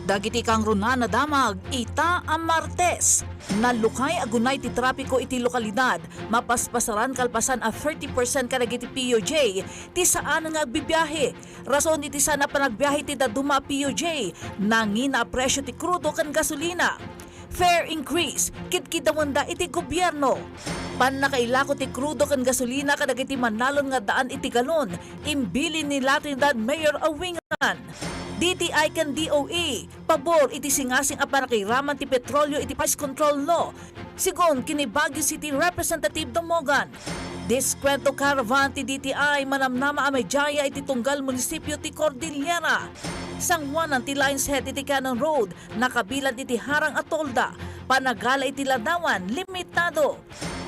Dagiti kang runa na damag, ita ang Martes. Nalukay agunay ti trapiko iti lokalidad, mapaspasaran kalpasan a 30% kadagiti POJ, ti saan nga agbibiyahe. Rason iti sana panagbiyahe ti daduma POJ, nangina presyo ti krudo kan gasolina. Fare increase, kitkidawanda iti gobyerno. Pan nakailako ti krudo kan gasolina kadagiti manalon nga daan iti galon, imbili ni Latindad Mayor Awingan. DTI kan DOE, pabor iti singasing aparakiraman ti petrolyo iti price control law. Sigon kini Baguio City Representative Damogan. Diskwento caravan ti DTI manamnama Amejaya iti tunggal munisipyo ti Cordillera. Sangwanan ti Lines Head iti Cannon Road, nakabilan iti Harang Atolda. Panagala iti Ladawan, limitado.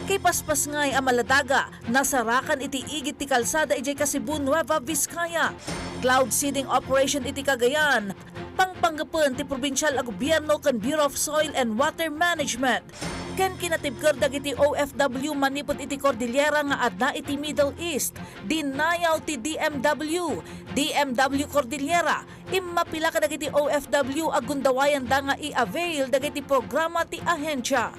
Kay paspas ngay Amaladaga, nasarakan iti igit ti kalsada iti Cebu Nueva Vizcaya. Cloud seeding operation iti Cagayan. Pangpanggapan ti probinsyal a gobyerno kan Bureau of Soil and Water Management. Ken kinatibker dagiti OFW manipot iti Cordillera nga adda iti Middle East. Dinayaw ti DMW Cordillera. Immapila ka dagiti OFW agundawayan da nga i-avail dagiti programa ti ahensya.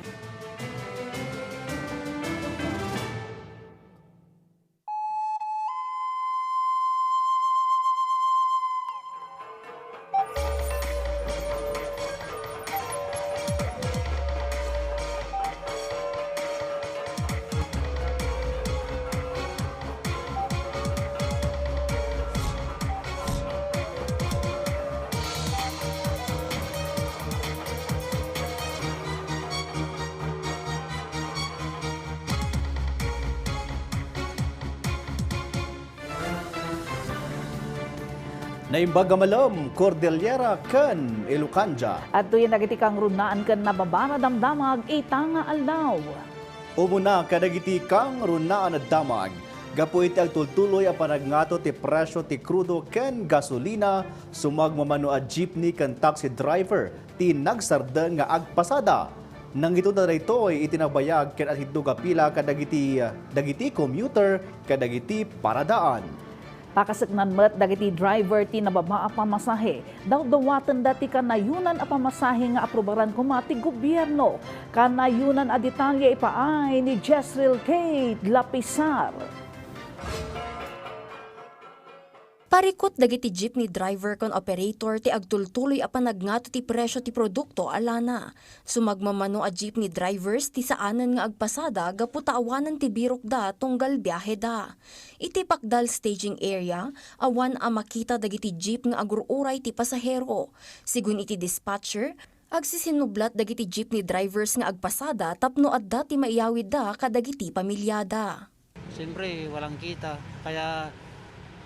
Naimbag malam, Cordillera kan Ilocanja. At tuyan nagiti kang runaan kan nababara damdamag itanga aldaw. Umuna kadagiti kang runaan at damag. Gapo iti agtultuloy a panagnato ti presyo ti krudo ken gasolina sumagmamano a jeepney ken taxi driver ti nagsarden nga agpasada. Nang ito na ito'y itinabayag ken at hiddo pila kadagiti commuter kadagiti paradaan. Pakasaknan met dagiti driver ti nababa a pamasahe. Daw dawatan dati kanayunan a pamasahe nga aprobaran kumati gobyerno. Kanayunan a detalye ipaay ni Jezreel Kate Lapisar. Parikot dagiti jeepney driver kon operator ti agtultuloy a panagnato ti presyo ti produkto alana. Sumagmamano a jeepney drivers ti saanan nga agpasada gapu taawanan ti birok da tunggal biyahe da. Iti Pakdal staging area, awan a makita dagiti jeep nga agururay ti pasahero. Sigun iti dispatcher, agsisinublat dagiti jeepney drivers nga agpasada tapno adda ti maiyawid da kadagiti pamilyada. Siyempre walang kita kaya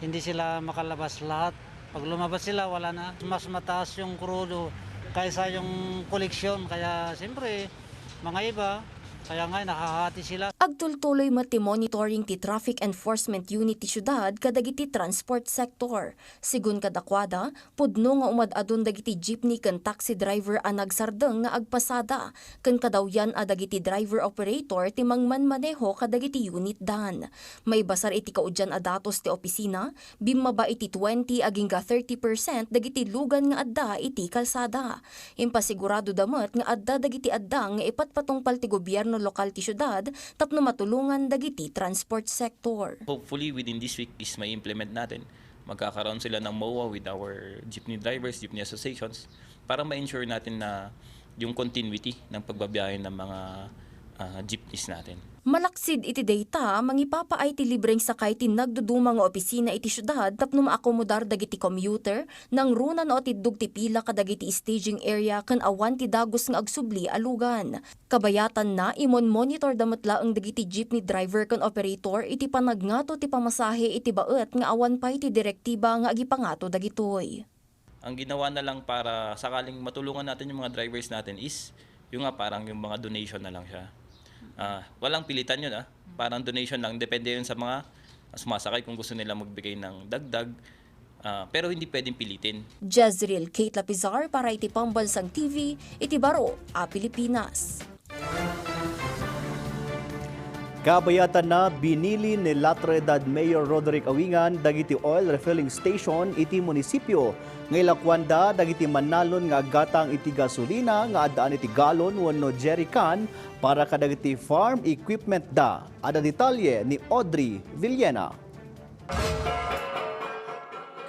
hindi sila makalabas lahat. Pag lumabas sila, wala na. Mas mataas yung krudo kaysa yung koleksyon. Kaya siyempre, mga iba, kaya nga nakahati sila. Agtultuloy mati monitoring ti Traffic Enforcement Unit ti syudad kadagiti transport sector. Sigun kadakwada, pudno nga umadadon dagiti jeepney ken taxi driver a nagsardeng nga agpasada. Ken kadawyan a dagiti driver operator ti mangmanmaneho kadagiti unit dan. May basar iti kaudyan a datos ti opisina, bimaba iti 20 aging 30% dagiti lugan nga adda iti kalsada. Impasigurado damet nga adda dagiti adda nga ipatpatungpal ti gobyerno lokal ti syudad tapno matulungan dagiti transport sector. Hopefully within this week is may implement natin. Magkakaroon sila ng MOA with our jeepney drivers, jeepney associations para ma-ensure natin na yung continuity ng pagbabiyahe ng mga jeepneys natin. Malaksid iti data, mangipapaay ti libreng sakay ti nagduduma nga opisina iti syudad tapno maakomodar dagiti commuter nang runan o tiddug ti pila kadagiti staging area kan awan ti dagos nga agsubli alugan. Kabayatan na imon monitor damatla ang dagiti jeepney driver kan operator iti panagnato ti pamasahe iti baet nga awan pay ti direktiba nga agipangato dagitoy. Ang ginawa na lang para sakaling matulungan natin yung mga drivers natin is yung nga parang yung mga donation na lang siya. Walang pilitan yun parang donation lang, depende yun sa mga sumasakay kung gusto nila magbigay ng dagdag, pero hindi pwedeng pilitin. Jezreel Kate Lapizar para iti Pambansang TV, iti Baro, Pilipinas. Kabayatan na binili ni La Trinidad Mayor Roderick Awingan dagiti oil refilling station iti munisipyo. Ngailakwanda dagiti manalon nga gatang iti gasolina nga adaan iti galon wenno jerrycan para kadagiti farm equipment da. Ada detalye ni Audrey Villena.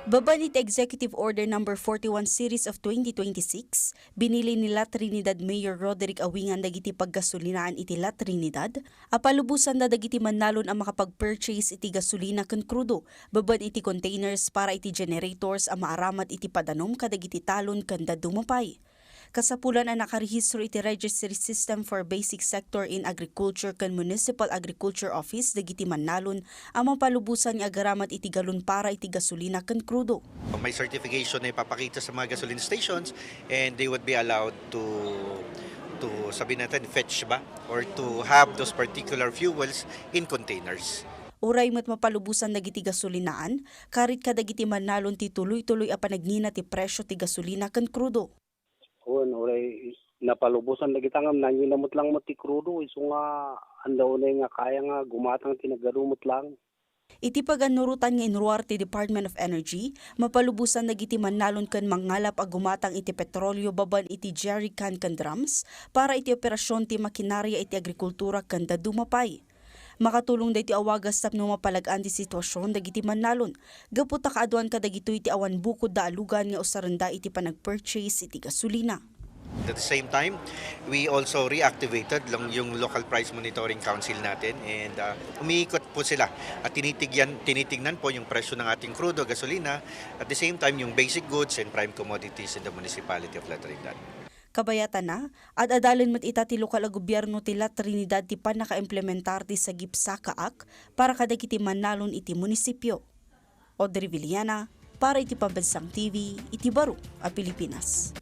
Baban iti Executive Order No. 41 Series of 2026, binili ni La Trinidad Mayor Roderick Awingan dagiti paggasolinaan iti La Trinidad, apalubusan na dagiti manalon ang makapag-purchase iti gasolina ken krudo, baban iti containers para iti generators ang maaramat iti padanom kadagiti talon ken dadumapay. Kasapulan ang nakarehistro iti Registry System for Basic Sector in Agriculture ken Municipal Agriculture Office dagiti manalon ang mapalubusan nga agaramat iti galon para iti gasolina ken krudo. May certification na ipapakita sa mga gasoline stations and they would be allowed to sabihin natin fetch ba or to have those particular fuels in containers. Uray met mapalubusan dagiti gasolinaan, karit kadagiti manalon ti tuloy-tuloy a panagnina ti presyo ti gasolina ken krudo. Oray napalubusan na kitangam nanginamot lang mo ti krudo iso nga andaw na nga kaya nga gumatang tinagarumot lang. Iti paganurutan nga inruar ti Department of Energy, mapalubusan dagiti manalon ken mangalap a gumatang iti petrolyo baban iti jerrycan ken drums para iti operasyon ti makinarya iti agrikultura ken dadumapay. Makatulong da iti awagas tapno mapalagaan ti sitwasyon dagiti manalon. Gaputa kaaduan ka dagito iti awan bukod da alugan nga usaranda iti panag-purchase iti gasolina. At the same time, we also reactivated lang yung local price monitoring council natin and umiikot po sila at tinitignan po yung presyo ng ating crudo, gasolina, at the same time yung basic goods and prime commodities in the municipality of La Trinidad. Kabayatan na, at adalin mat ita ti lokal a gobyerno ti La Trinidad ti panaka-implementar ti sagip sakaak para kadagiti manalon iti munisipyo. Audrey Villena, para iti Pambansang TV, iti Baro a Pilipinas.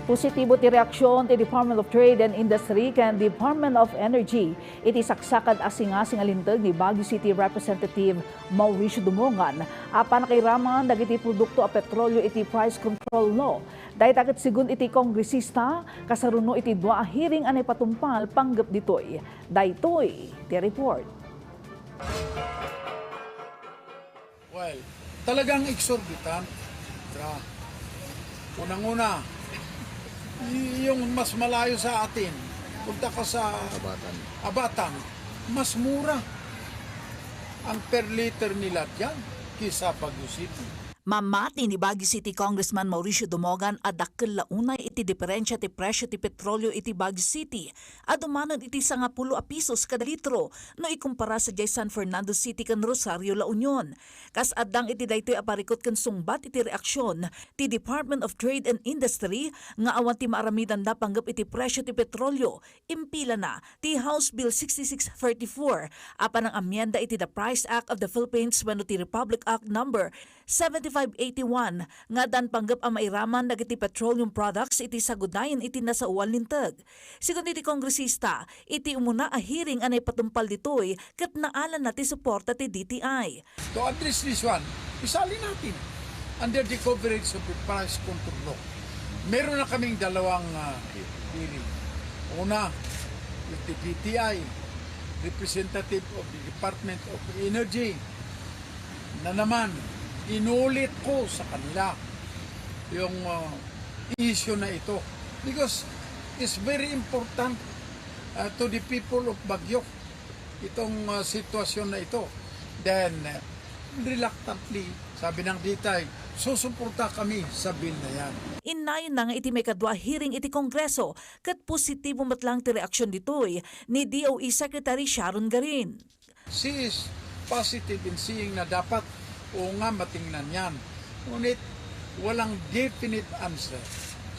Positibo ti reaksyon ti Department of Trade and Industry ken Department of Energy. Iti saksakad asing-asing alintag ni Baguio City Representative Mauricio Dumongan apan nakairaman dagiti produkto a petrolyo iti price control law. Dahil takit sigun iti kongresista kasaruno iti dua a hearing anay patumpal panggap ditoy. Daytoy ti report. Well, talagang exorbitant. Unang-una, yung mas malayo sa atin, punta ka sa Abatan, mas mura ang per liter nila dyan kisa Baguio City. Mamati ni Baguio City Congressman Mauricio Dumongan adakkel launay iti diferensya ti presyo ti petrolyo iti Baguio City. Adumanon iti 10 pesos kada litro no ikumpara sa San Fernando City ken Rosario La Union. Kas addang iti daytoy aparikot ken sungbat iti reaksyon ti Department of Trade and Industry nga awan ti maaramidan da panggap iti presyo ti petrolyo. Impila na ti House Bill 6634 apan ang amyenda iti the Price Act of the Philippines wenno ti Republic Act number 7581 nga dan panggap ang mairaman dagiti petroleum products iti sagudayan iti nasa uwal lintag. Sigun iti kongresista, iti umuna a hearing anay patumpal ditoy ket naalan na ti suporta ti DTI. To address this one, isali natin under the coverage of the price control law. Meron na kaming dalawang hearing. Una, with the DTI, representative of the Department of Energy, na naman inulit ko sa kanila yung issue na ito because it's very important to the people of Baguio itong sitwasyon na ito. Then reluctantly, sabi ng DTI, susuporta kami sa bill na yan. Inayon na nga iti may kadwa hearing iti Kongreso ket positibo matlang ti reaksyon ditoy ni DOE Secretary Sharon Garin. She is positive in seeing na dapat o nga matingnan yan. Ngunit walang definite answer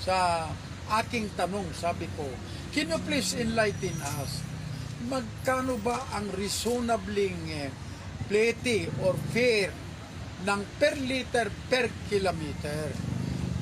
sa aking tanong. Sabi ko, can you please enlighten us? Magkano ba ang reasonabling plate or fare ng per liter per kilometer?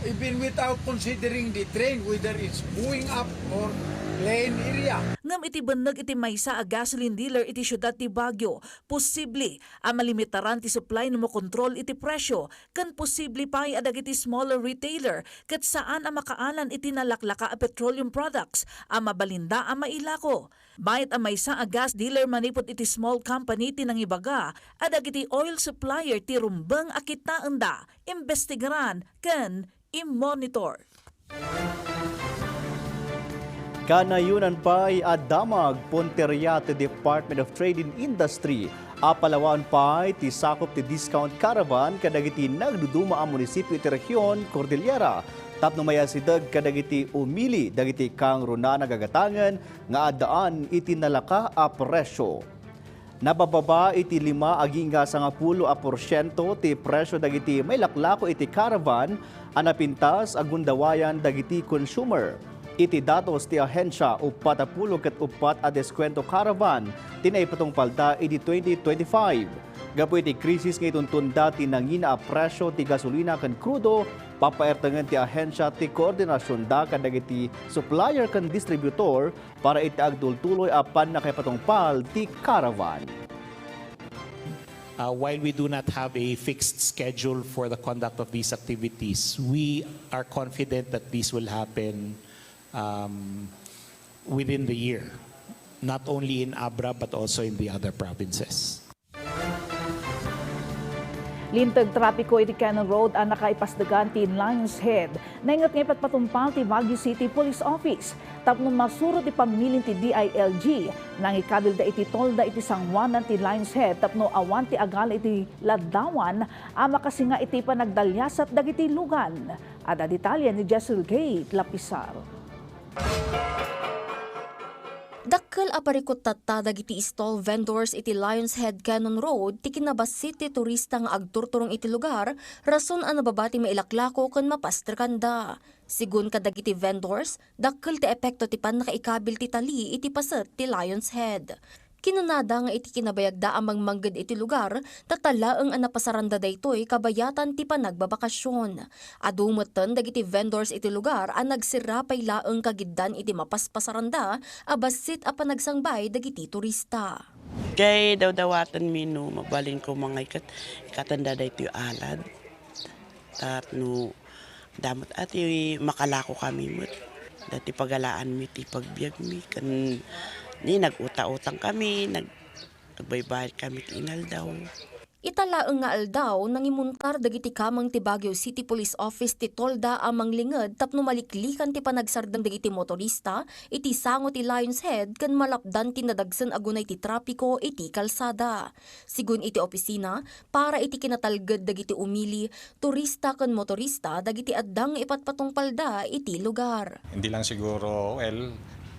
Even without considering the train, whether it's going up or plain area. ngam iti banag iti maysa a gasoline dealer iti syudad ti Baguio. Posible a malimitaran ti supply no mo kontrol iti presyo kan posible pa adag iti smaller retailer ket saan a makaalan iti nalaklaka a petroleum products a mabalinda a mailako. Bayat a maysa a gas dealer manipot iti small company ti nangibaga adag iti oil supplier ti rumbeng a kitaenda imbestigaran ken i-monitor. Kanayunan pa'y adamag Ponteria ti Department of Trade and Industry. Apalawan pa'y ti sakop ti discount caravan kadagiti nagduduma ang munisipyo iti Rehiyon Cordillera. Tapno mayasidag kadagiti umili dagiti kang runa nagagatangan nga adaan iti nalaka a presyo. Nabababa iti 5 aging 10% ti presyo dagiti may laklako iti caravan anapintas agundawayan dagiti consumer. Iti datos ti ahensya 40 ket 4 a deskwento caravan tinaipatong palda iti 2025. Gapu iti krisis nga ituntunda ti nangina a presyo ti gasolina ken krudo papaertangan ti ahensya ti koordinasyon da kadagiti supplier ken distributor para iti agtultuloy apan nakipatong pal ti caravan. While we do not have a fixed schedule for the conduct of these activities, we are confident that this will happen within the year, not only in Abra but also in the other provinces. Lintag trapiko iti Cannon Road ang nakaipasdagan ti Lions Head. Naingat nga ipatpatumpal ti Baguio City Police Office. Tapno masuro ti pamilin ti DILG. Nang ikabil da iti tolda iti sangwanan ti Lions Head. Tapno awan ti agal iti ladawan. Ama kasi nga iti panagdalyasat dagiti lugan. Ada detalye ni Jessel Gate Lapisar. Dakkel aparikot tatta dagiti stall vendors iti Lions Head Cannon Road ti kinabasit ti turista nga agturturong iti lugar rason a nababati mailaklako ken mapastrikanda. Sigun kadagiti vendors, dakkel ti epekto ti panakaikabil ti tali iti paset ti Lions Head. Kinunada nga iti kinabayagda amang mangged iti lugar, tatalaeng ang napasaranda daytoy kabayatan ti panagbabakasyon. Adumutan dagiti vendors iti lugar ang nagsirapay laeng kagiddan iti mapaspasaranda, abasit a panagsangbay dagiti turista. Kay daw-dawatan mino, mabalin ko mga ikatanda daytoy alad. Tapno damot ati makalako kami mo. Dati pagalaan mi ti pagbiag mi kan ni nag-uta-utang kami, nagbaybayad kami tinal daw. Italaeng nga aldaw nangimuntar dagiti kamang ti Baguio City Police Office ti tolda amang linged tapno maliklikan ti panagsardang dagiti motorista iti sango ti Lions Head ken malapdan ti nadagsen agunay ti trapiko iti kalsada. Sigun iti opisina para iti kinatalged dagiti umili, turista ken motorista dagiti addang ipatpatong palda iti lugar. Hindi lang siguro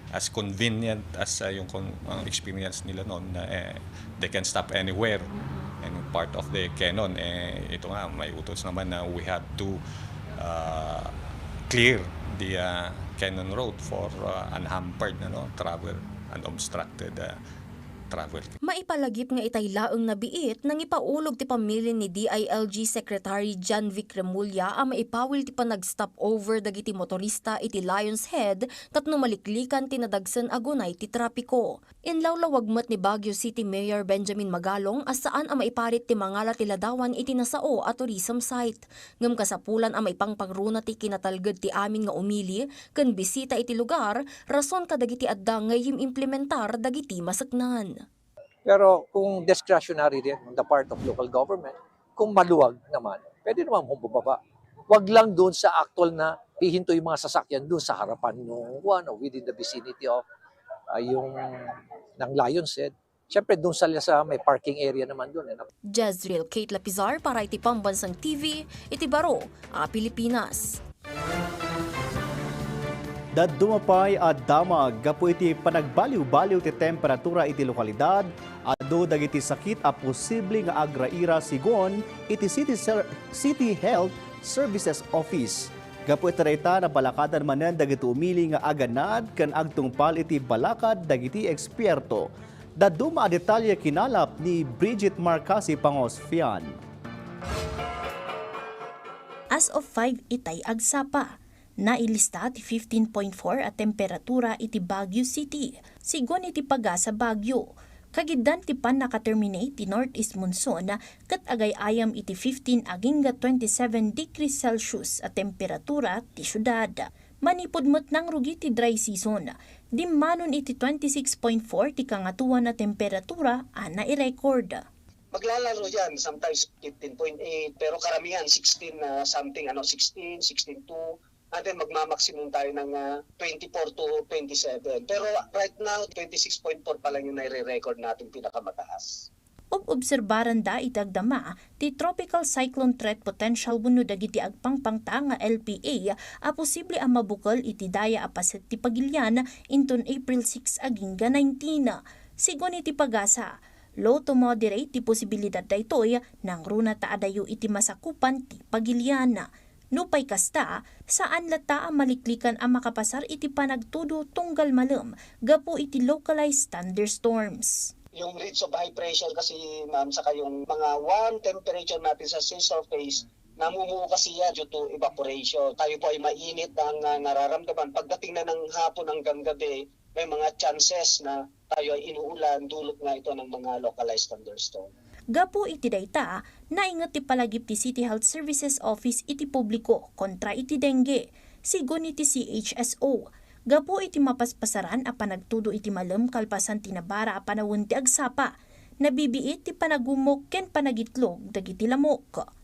as convenient as yung experience nila noon na they can stop anywhere. And part of the canon, ito nga, may utos naman na we have to clear the Cannon Road for unhampered travel, unobstructed travel. Maipalagip nga itay laeng nabiit nang ipaulog ti pamilya ni DILG Secretary John Vic Remulla ang maipawil ti panag-stop over dagiti motorista iti Lions Head tapno maliklikan ti nadagsen agunay ti trapiko. Inlawlawagmat ni Baguio City Mayor Benjamin Magalong as saan ang maiparit ti mangala ti ladawan iti nasao at tourism site. Ngem kasapulan ang maipangpangruna ti kinatalged ti amin nga umili ken bisita iti lugar rason kadagiti adda ngayim implementar dagiti masaknan. Pero kung discretionary din on the part of local government, kung maluwag naman, pwede naman bumaba. Wag lang doon sa actual na hihinto yung mga sasakyan doon sa harapan ng within the vicinity of yung ng Lions Head. Siyempre doon sa may parking area naman doon. Jezreel Kate Lapizar para iti Pambansang TV, iti Baro, Pilipinas. Dadumapay at damag gapu iti panagbaliw-baliw ti temperatura iti lokalidad adu dagiti sakit a posible nga agraira sigon iti City Health Services Office. Gapu iti rayta na balakadan manen dagiti umili nga aganad ken agtungpal iti balakad dagiti eksperto. Daduma a detalye kinalap ni Bridget Marcasi Pangosfian. As of 5 itay agsapa. Nailista ti 15.4 at temperatura iti Baguio City. Sigon iti paga sa Baguio. Kagiddan ti pan nakaterminate ti northeast monsoon kat agay-ayam iti 15 aging 27 degrees Celsius at temperatura ti syudad. Manipudmot ng rugi ti dry season. Dimmanon iti 26.4 ti kangatuan na temperatura ana i-record. Maglalaro yan, sometimes 15.8, pero karamihan 16 something, 16, 16.2, and then magmamaksimum tayo ng 24 to 27. Pero right now, 26.4 pa lang yung nire-record natin pinakamataas. Obserbaran da itagdama, ti tropical cyclone threat potential buno dagiti agpangpangta nga LPA a posible a mabukol iti daya apaset ti Pagilian inton April 6 aging 19. Sigon iti pagasa, low to moderate ti posibilidad daytoy nang runa taadayo iti masakupan ti Pagilian. Nupay kasta, saan lata ang maliklikan ang makapasar iti panagtudo tunggal malam, gapo iti localized thunderstorms. Yung ridge of high pressure kasi, ma'am, saka yung mga warm temperature natin sa sea surface, namumuo kasi yan due to evaporation. Tayo po ay mainit ang nararamdaman. Pagdating na ng hapon hanggang gabi, may mga chances na tayo ay inuulan, dulot nga ito ng mga localized thunderstorm. Gapo iti dayta, naingat ti palagip ti City Health Services Office iti publiko kontra iti dengue, sigon iti CHSO. Gapo iti mapaspasaran a panagtudo iti malam kalpasan tinabara a panawon ti agsapa, nabibiit ti panagumok ken panagitlog dagiti lamok.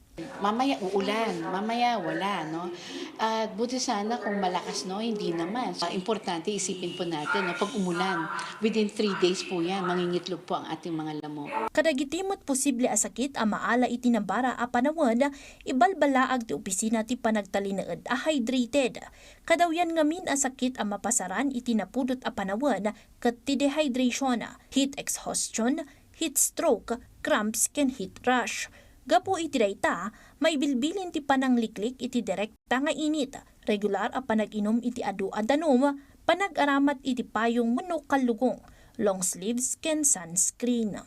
Mamaya uulan, mamaya wala, no? At buti sana kung malakas, no? Hindi naman. Importante isipin po natin, no? Pag umulan, within 3 days po yan, mangingitlog po ang ating mga lamok. Kadagitimot posible a sakit a maala iti nabara a panawon, ibalbalaag ti opisina ti panagtalinaed a hydrated. Kadawyan ngamin a sakit a mapasaran iti napudot a panawon ket ti dehydration, heat exhaustion, heat stroke, cramps ken heat rash. Gapo iti dayta, may bilbilin ti panangliklik iti direkta nga init, regular a panag-inom iti adu adanom, panag-aramat iti payong wenno kalugong, long sleeves ken sunscreen.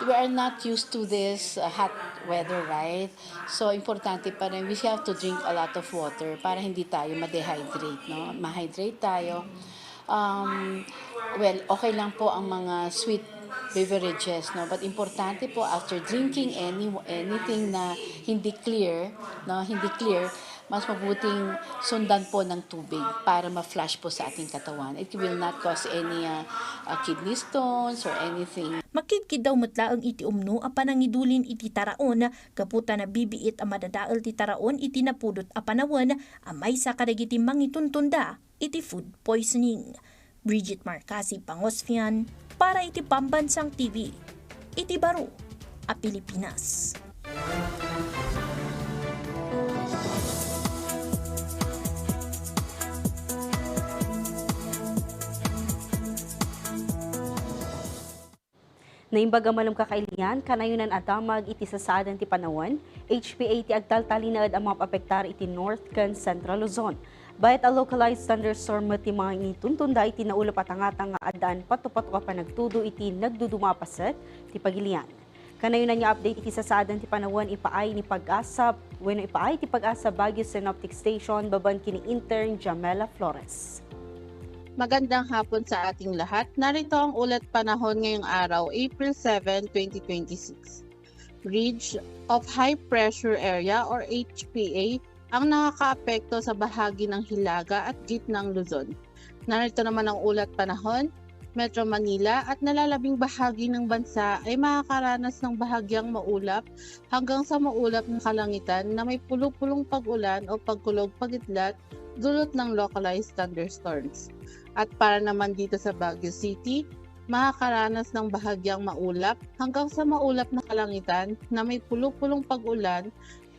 We are not used to this hot weather, right? So, importante pa rin, we have to drink a lot of water para hindi tayo ma-dehydrate, no? Ma-hydrate tayo. Well, okay lang po ang mga sweet beverages, no? But importante po after drinking anything na hindi clear, mas mabuting sundan po ng tubig para ma-flush po sa ating katawan. It will not cause any kidney stones or anything. Makidkid daw matlaang iti umno a panangidulin iti taraon, kaputa na bibiit a madadaal ti taraon iti napudot a panawon, amay sa kadagiti mangituntunda iti food poisoning. Bridget Marcasi, Pangosfian, para iti Pambansang TV, iti Baro, a Pilipinas. Naimbaga malam kakailian, kanayunan adamag iti sasadan ti Panawan, HPA ti agtaltalinaad ang mga apektar iti North ken Central Luzon. Bayat a localized thunderstorm ti mga inituntunda iti naulap at nga adaan patupato ka pa nagtudo iti nagdudumapaset ti Pagilian. Kanayunan niya update iti sasadan ti Panawan ipaay ni Pag-asa, ipaay ti Pag-asa Baguio Synoptic Station baban kini intern Jamela Flores. Magandang hapon sa ating lahat. Narito ang ulat panahon ngayong araw, April 7, 2026. Ridge of High Pressure Area or HPA ang nakakaapekto sa bahagi ng Hilaga at gitnang Luzon. Narito naman ang ulat panahon, Metro Manila at nalalabing bahagi ng bansa ay makakaranas ng bahagyang maulap hanggang sa maulap na kalangitan na may pulong-pulong pag-ulan o pagkulog-pagitlat dulot ng localized thunderstorms. At para naman dito sa Baguio City, makakaranas ng bahagyang maulap hanggang sa maulap na kalangitan na may pulong-pulong pag-ulan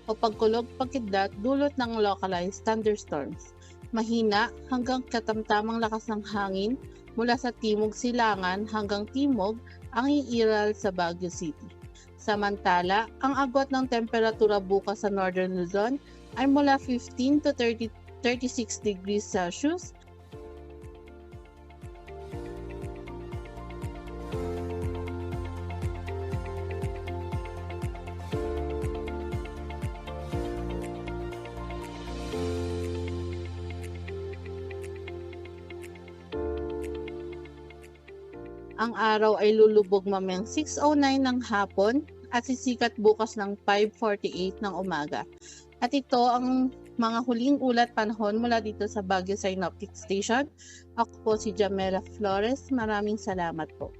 o pagkulog-pagkidlat dulot ng localized thunderstorms. Mahina hanggang katamtamang lakas ng hangin mula sa timog silangan hanggang timog ang iiral sa Baguio City. Samantala, ang agwat ng temperatura bukas sa Northern Luzon ay mula 15 to 36 degrees Celsius Ang araw ay lulubog mamayang 6:09 ng hapon at sisikat bukas ng 5:48 ng umaga. At ito ang mga huling ulat panahon mula dito sa Baguio Synoptic Station. Ako po si Jamela Flores. Maraming salamat po.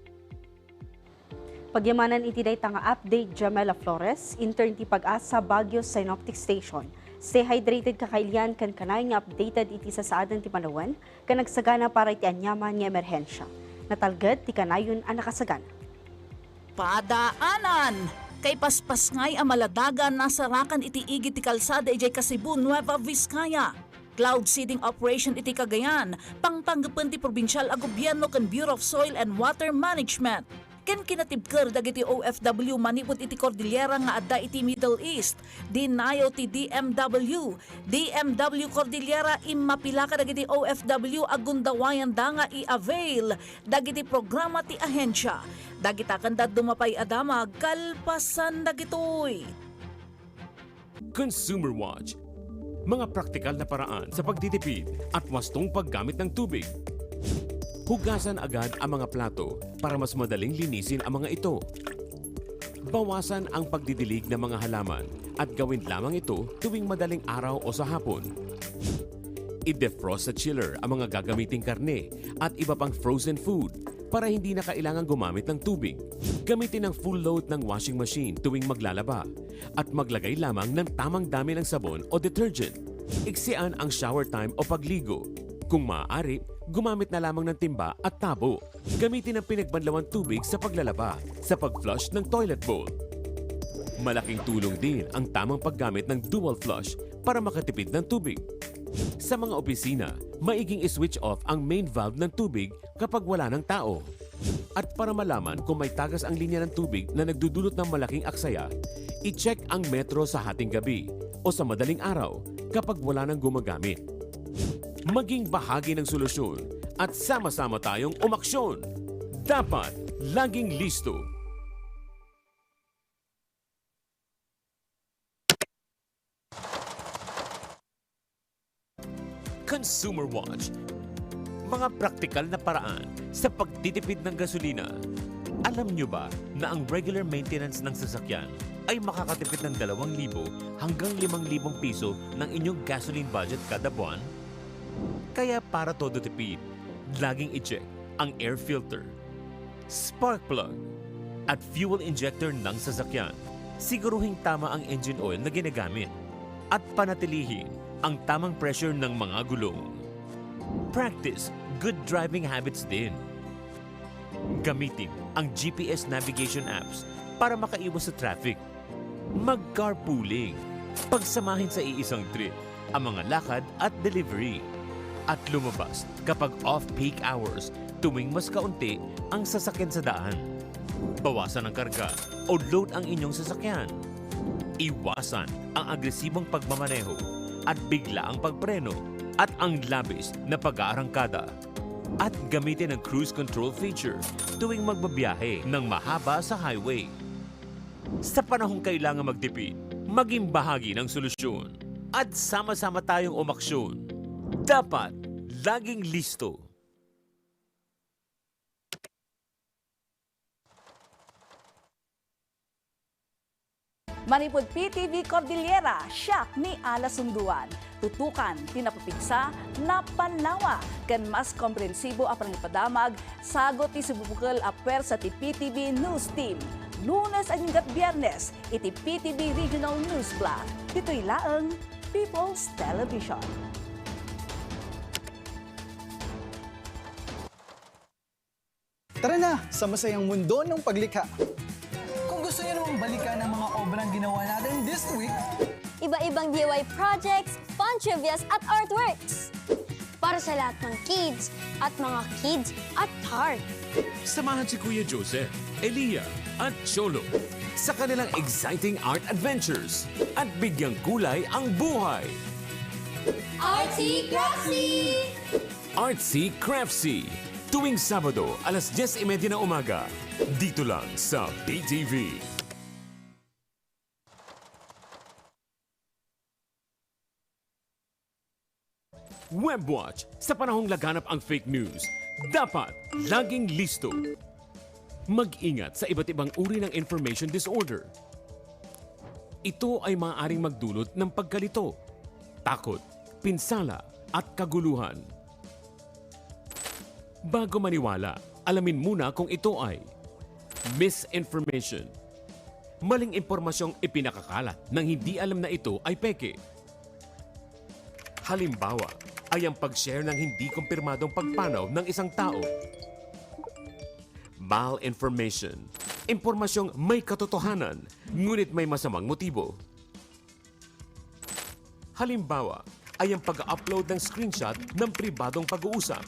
Pagyamanan iti day tanga update Jamela Flores, intern ti Pag-asa Baguio Synoptic Station. Stay hydrated kakailan kan kanay nga updated iti sa saadan ti Palawan, kan nagsagana para iti anyaman nga emerhensya. Natalgad ti kanayon ang nakasagana. Padaanan! Kay paspas ngay ang maladagan nasarakan iti igit ti kalsada ijay Kasibu, Nueva Vizcaya. Cloud seeding operation iti Cagayan, pangtanggapan ti probinsyal a gobyerno kan Bureau of Soil and Water Management. Ken kinatibker dagiti OFW manipot iti Cordillera nga adda iti Middle East. Dinayo ti DMW. DMW Cordillera immapila ka dagiti OFW agundawayan da nga i-avail dagiti programa ti ahensya. Dagita kanda dumapay adama kalpasan dagitoy. Consumer Watch. Mga praktikal na paraan sa pagtitipid at wastong paggamit ng tubig. Hugasan agad ang mga plato para mas madaling linisin ang mga ito. Bawasan ang pagdidilig ng mga halaman at gawin lamang ito tuwing madaling araw o sa hapon. I-defrost sa chiller ang mga gagamiting karne at iba pang frozen food para hindi na kailangan gumamit ng tubig. Gamitin ang full load ng washing machine tuwing maglalaba at maglagay lamang ng tamang dami ng sabon o detergent. Iksian ang shower time o pagligo. Kung maaari, gumamit na lamang ng timba at tabo. Gamitin ang pinagbanlawang tubig sa paglalaba, sa pag-flush ng toilet bowl. Malaking tulong din ang tamang paggamit ng dual flush para makatipid ng tubig. Sa mga opisina, maiging i-switch off ang main valve ng tubig kapag wala ng tao. At para malaman kung may tagas ang linya ng tubig na nagdudulot ng malaking aksaya, i-check ang metro sa hating gabi o sa madaling araw kapag wala nang gumagamit. Maging bahagi ng solusyon at sama-sama tayong umaksyon. Dapat laging listo. Consumer Watch. Mga praktikal na paraan sa pagtitipid ng gasolina. Alam nyo ba na ang regular maintenance ng sasakyan ay makakatipid ng 2,000 hanggang 5,000 piso ng inyong gasoline budget kada buwan? Kaya para todo tipid, laging i-check ang air filter, spark plug, at fuel injector ng sasakyan. Siguruhing tama ang engine oil na ginagamit at panatilihin ang tamang pressure ng mga gulong. Practice good driving habits din. Gamitin ang GPS navigation apps para makaiwas sa traffic. Mag-carpooling. Pagsamahin sa iisang trip ang mga lakad at delivery. At lumabas kapag off-peak hours tuwing mas kaunti ang sasakyan sa daan. Bawasan ang karga o load ang inyong sasakyan. Iwasan ang agresibong pagmamaneho at bigla ang pagpreno at ang labis na pag-aarangkada. At gamitin ang cruise control feature tuwing magbabiyahe ng mahaba sa highway. Sa panahong kailangan magtipid, maging bahagi ng solusyon at sama-sama tayong umaksyon. Dapat laging listo. Manipod PTV Cordillera, siya ni Ala Sunduan. Tutukan, pinapapigsa, napanawa. Kan mas komprensibo ang pangipadamag, sagot ti sububukal aper sa ti PTV News Team. Lunes hanggat Biyernes, iti PTV Regional News Block. Dito'y laang People's Television. Tara na sa masayang mundo ng paglikha. Kung gusto niyo namang balikan ang mga obrang ginawa natin this week, iba-ibang DIY projects, fun trivias at artworks. Para sa lahat ng kids at mga kids at heart. Samahan si Kuya Joseph, Elia at Cholo sa kanilang exciting art adventures at bigyang kulay ang buhay. Artsy Craftsy! Artsy Craftsy. Tuwing Sabado, alas 10:30 na umaga. Dito lang sa PTV. Webwatch. Sa panahong laganap ang fake news, dapat laging listo. Mag-ingat sa iba't ibang uri ng information disorder. Ito ay maaaring magdulot ng pagkalito, takot, pinsala at kaguluhan. Bago maniwala, alamin muna kung ito ay misinformation. Maling impormasyong ipinakakalat nang hindi alam na ito ay peke. Halimbawa, ay ang pag-share ng hindi kumpirmadong pagpanaw ng isang tao. Malinformation. Impormasyong may katotohanan, ngunit may masamang motibo. Halimbawa, ay ang pag-upload ng screenshot ng pribadong pag-uusap.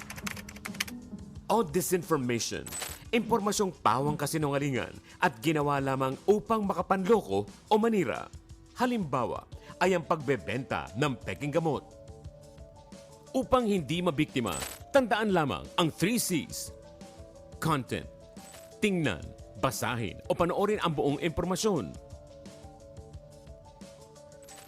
O disinformation. Impormasyong pawang kasinungalingan at ginawa lamang upang makapanloko o manira. Halimbawa, ay ang pagbebenta ng peking gamot. Upang hindi mabiktima, tandaan lamang ang 3 C's. Content. Tingnan, basahin o panoorin ang buong impormasyon.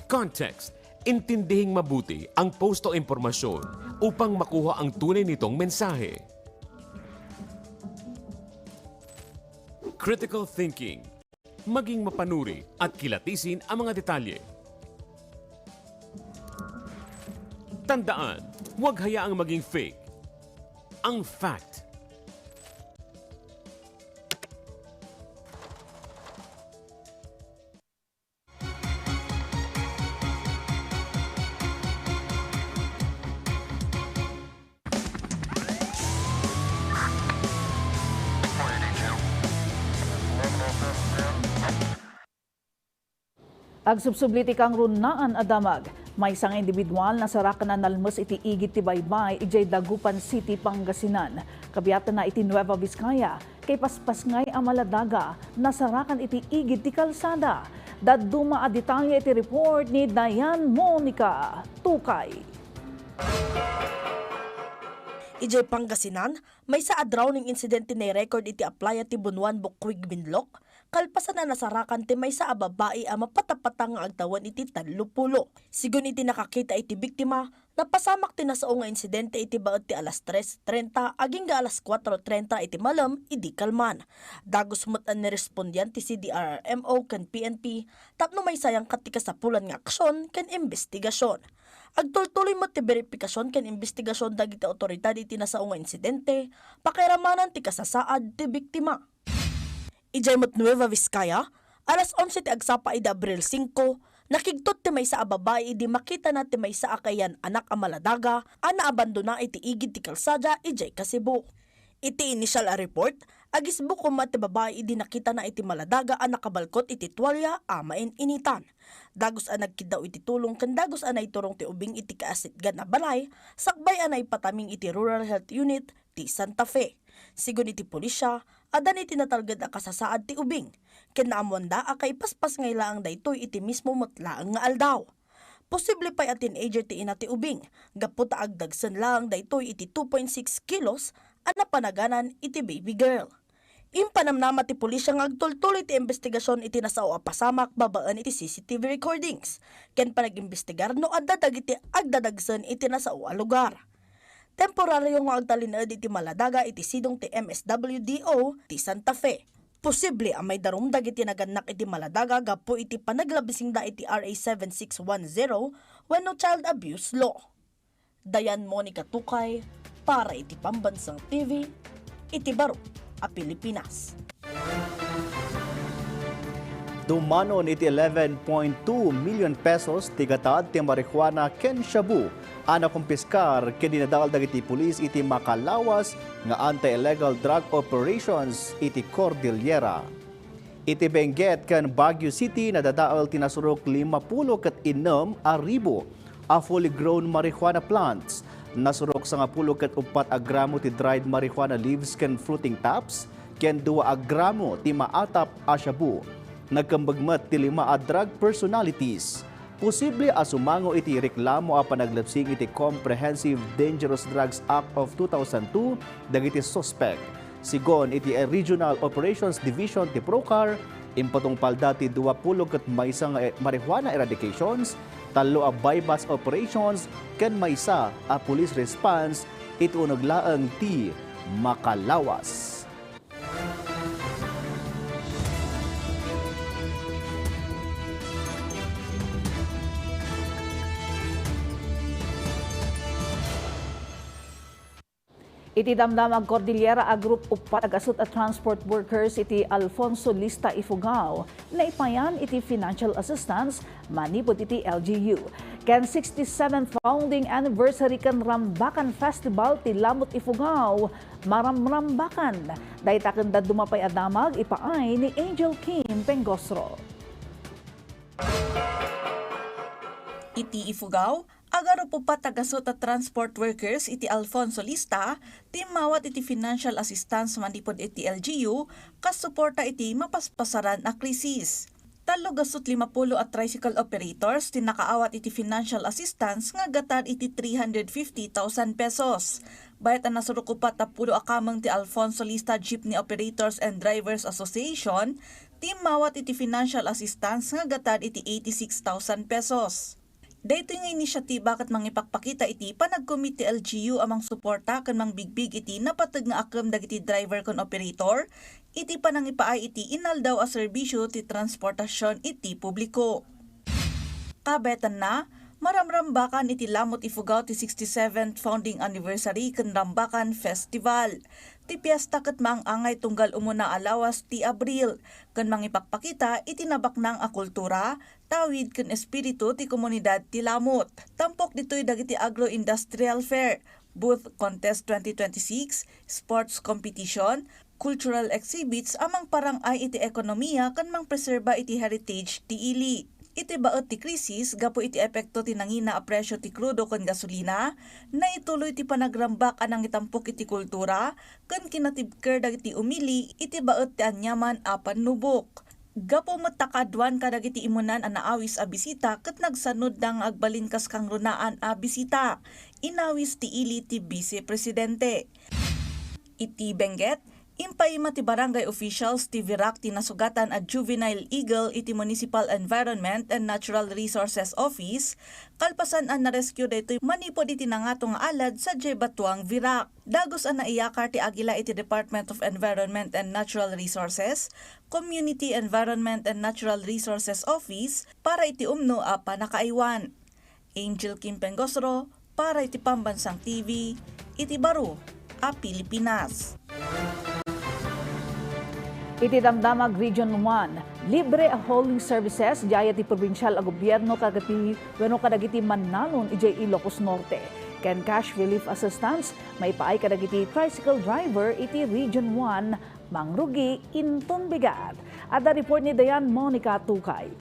Context. Intindihing mabuti ang post o impormasyon upang makuha ang tunay nitong mensahe. Critical thinking. Maging mapanuri at kilatisin ang mga detalye. Tandaan, huwag hayaang maging fake. Ang fact. Agsubsubliti kang runaan adamag. May isang individual na sarakan na nalmos iti igit ti baybay ijay Dagupan City, Pangasinan. Kabiyatan na iti Nueva Vizcaya. Kay paspas ngay amaladaga na sarakan iti igit ti kalsada. Daduma a detalye iti report ni Diane Monica Tukay. Ijay Pangasinan, may sa adraw ning insidente ni record iti aplaya ti Bunuan Bukwig Binlok. Kalpasan na nasarakan ti may sa ababae ang mapatapatang nga agtawan iti 30. Sigun iti nakakita iti biktima, napasamak ti nasao nga insidente iti baot ti alas 3:30 aging ga alas 4:30 iti malam idi kalman. Dagos mutan ni respondyant ti CDRRMO ken PNP tapno may sayang kat ti kasapulan nga aksyon ken investigasyon. Agtultuloy mo ti verifikasyon ken investigasyon dagiti otoridad iti nasao nga insidente, pakiramanan ti kasasaad ti biktima. Ijay mo't Nueva Vizcaya, alas 11 ti agsapa ida Abril 5, nakigtot ti may sa ababay idi makita na ti may sa akayan anak amaladaga, ana abandona iti igid ti kalsada ijay Kasibo. Iti initial a report, agisbo kuma ti babae idi nakita na iti maladaga anak kabalkot iti tuwalya amain initan. Dagos an nagkidaw iti tulong ken dagos anay turong ti ubing iti kaasitgan na balay, sakbay anay pataming iti Rural Health Unit ti Santa Fe. Sigun iti pulisya, adan iti natalgad a kasasaad ti ubing. Ken naamwanda a kay paspas ngay laang daytoy iti mismo matlaang nga aldaw. Posible pa'y a teenager ti ina ti ubing, gaputa agdagsan lang daytoy iti 2.6 kilos ana panaganan iti baby girl. Impanamnama ti pulisya nga agtultuloy ti investigasyon iti nasao a pasamak babaan iti CCTV recordings. Ken panag-imbestigar no adda dagiti agdadagsan iti nasao a lugar. Temporaryo nga agtalinad iti maladaga iti sidong ti MSWDO ti Santa Fe. Posible ang may darumdag iti naganak iti maladaga gapo iti panaglabising da iti RA 7610 wenno child abuse law. Diane Monica Tukay para iti Pambansang TV, iti Baro a Pilipinas. Dumanon iti 11.2 million pesos tigatad ti marijuana ken shabu. Ana kumpiskar ken dinadal dagiti pulis iti makalawas nga anti-illegal drug operations iti Cordillera. Iti Benguet ken Baguio City nadadaal tinasurok 56 a fully grown marijuana plants. Nasurok sa 10 gramo ti dried marijuana leaves ken fruiting tops ken 2 gramo ti maatap a shabu. Nagkambagmat ti 5 drug personalities. Posible asumango iti reklamo a panaglapsing iti Comprehensive Dangerous Drugs Act of 2002 dagiti suspect. Sigon iti Regional Operations Division ti Procar, impatong palda ti 20 ket maysa nga marijuana eradications, 3 a bypass operations ken maysa a police response iti unaglaang ti Makalawas. Iti damdamag Cordillera a group upat agasot at transport workers iti Alfonso Lista Ifugao na ipayan iti financial assistance manipod iti LGU. Ken 67th founding anniversary kan Rambakan Festival ti Lamot Ifugao maramrambakan. Daytaken da dumapay adamag ipaay ni Angel Kim Pengosro. Iti Ifugao, agaro po patagasot at transport workers iti Alfonso Lista, timawat iti financial assistance manipod iti LGU, kasuporta iti mapaspasaran a krisis. 350 at tricycle operators tinakaawat iti financial assistance nga gatan iti 350,000 pesos. Bayat ang nasurukupat 10 akamang ti Alfonso Lista Jeepney Operators and Drivers Association, timawat iti financial assistance nga gatan iti 86,000 pesos. Dito nga inisyatiba kat mangipakpakita iti panagkomite LGU amang suporta kan mang bigbig iti napatag nga akam dagiti driver kon operator, iti panangipaay iti inaldaw a serbisyo ti transportasyon iti publiko. Kabetan na, maramrambakan iti Lamot Ifugao ti 67th founding anniversary kan Rambakan Festival. Ti piyesta ket maangangay tunggal umuna alawas ti Abril, kan mangipakpakita iti nabaknang a kultura, tawid ken espiritu ti komunidad ti Lamot. Tampok ditoy dagiti agro-industrial fair, booth contest 2026, sports competition, cultural exhibits amang parang ay iti ekonomiya kan mang preserba iti heritage ti ili. Iti baot ti krisis, gapo iti epekto ti nangina a presyo ti krudo kon gasolina, na ituloy ti panagrambak anang itampok iti kultura, kan kinatibker dagiti umili, iti baot ti anyaman a panubok. Gapo matakadwan kadagiti imunan a naawis a bisita, ket nagsanod dang agbalinkas kang runaan a bisita. Inawis ti ili ti Vice Presidente. Iti Benguet, impayma ti barangay officials ti Virac ti nasugatan a juvenile eagle iti Municipal Environment and Natural Resources Office, kalpasan an na-rescue daytoy manipod iti nangatong alad sa Batuang Virac. Dagos an naiyakar ti agila iti Department of Environment and Natural Resources, Community Environment and Natural Resources Office para iti umno a panakaiwan. Angel Kim Pengosro para iti Pambansang TV, iti Baro a Pilipinas. Iti damdamag Region 1, libre a hauling services jaya ti probinsyal a gobyerno kadagiti Manalon ijay Ilocos Norte. Ken cash relief assistance may paay kadagiti tricycle driver iti Region 1 mangrugi inton bigat. Ada report ni Dayan Monica Tukay.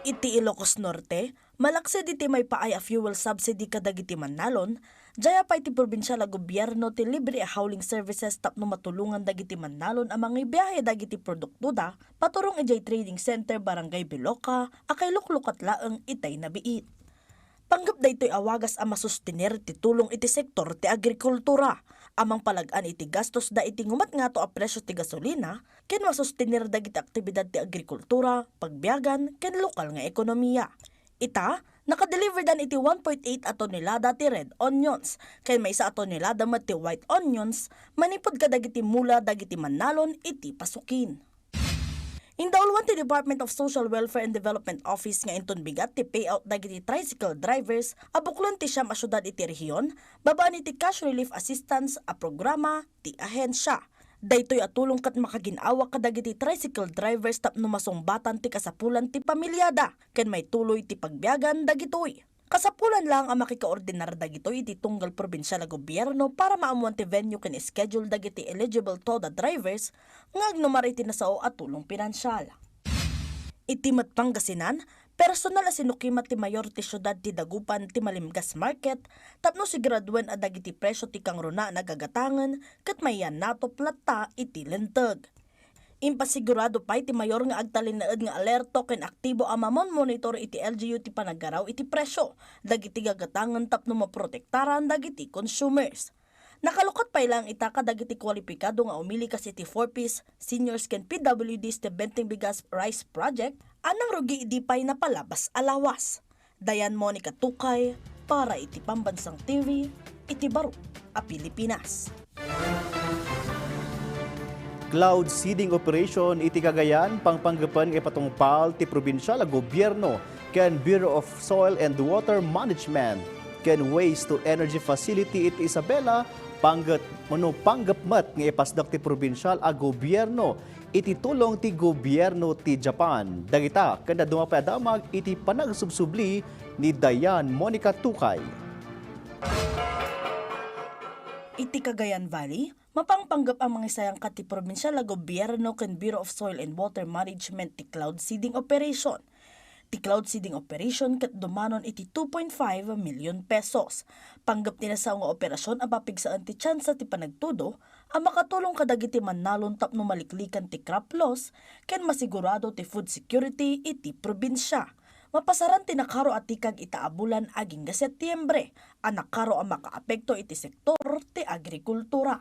Iti Ilocos Norte, malaksid iti may paay a fuel subsidy kadagiti Manalon, jaya pa iti probinsyal a gobyerno ti libre a hauling services tapno matulungan dagiti Manalon a mga ibiyahe dagiti produktuda paturong ijay trading center barangay Biloca akay luklukat laeng itay nabiit. Panggap daytoy awagas a masustenir ti tulong iti sektor ti agrikultura. Amang palagaan iti gastos da iti ngumat nga to a presyo ti gasolina, ken masustenir dagiti aktibidad ti agrikultura, pagbiyagan, ken lokal nga ekonomiya. Ita, nakadeliver dan iti 1.8 a tonelada ti red onions, ken may 1 tonelada met ti white onions, manipod kadagiti mula dagiti Manalon iti pasukin. Indaulwan ti Department of Social Welfare and Development Office nga inton bigat ti payout dagiti tricycle drivers abuklon ti siyam a syudad iti rehiyon, babaan iti cash relief assistance a programa ti ahensya. Daytoy atulong kat makaginawa kadagiti tricycle drivers tapno masungbatan ti kasapulan ti pamilyada, ken may tuloy ti pagbiyagan dagitoy. Kasapulan lang ang makikaordinar dagitoy iti tunggal probinsyal a gobyerno para maamuan ti venue ken schedule dagiti eligible TODA drivers nga agnumar iti nasao at tulong pinansyal. Iti Pangasinan, personal a sinukimat ti mayor ti syudad ti Dagupan ti Malimgas Market tapno siguraduan a dagiti presyo ti kangruna nagagatangan ket mayan nato plata iti lenteg. Impasigurado pa iti mayor nga agtalinaed nga alerto ken aktibo a mamon-monitor iti LGU ti panagaraw iti presyo dagiti gagatangan tapno maprotektaran dagiti consumers. Nakalukat pa ilang itaka dagiti kwalipikado nga umili kasi iti 4-piece seniors ken PWDs ti Benteng Bigas Rice Project anang rugi idi pay na palabas alawas. Dayan Monica Tukay para iti Pambansang TV, iti Baro a Pilipinas. Cloud seeding operation iti Cagayan pangpanggapan ipatungpal ti probinsyal a gobyerno ken Bureau of Soil and Water Management. ken waste to energy facility iti Isabela panggapmat nga ipasdak ti probinsyal a gobyerno iti tulong ti gobyerno ti Japan. Dagita kanda dumapayadamag iti panagsubsubli ni Dayan Monica Tukay. Iti Cagayan Valley, mapangpanggap ang mga isayang kati probinsyal na gobyerno ken Bureau of Soil and Water Management ti cloud seeding operation. Ti cloud seeding operation ket dumanon iti 2.5 million pesos. Panggap nila sa nga operasyon ang papigsaan ti tsansa ti panagtudo ang makatulong kadagiti mannalon tapno maliklikan ti crop loss ken masigurado ti food security iti probinsya. Mapasaran ti nakaro at tikag itaabulan aging ga Setyembre, ang nakaro ang makaapekto iti sektor ti agrikultura.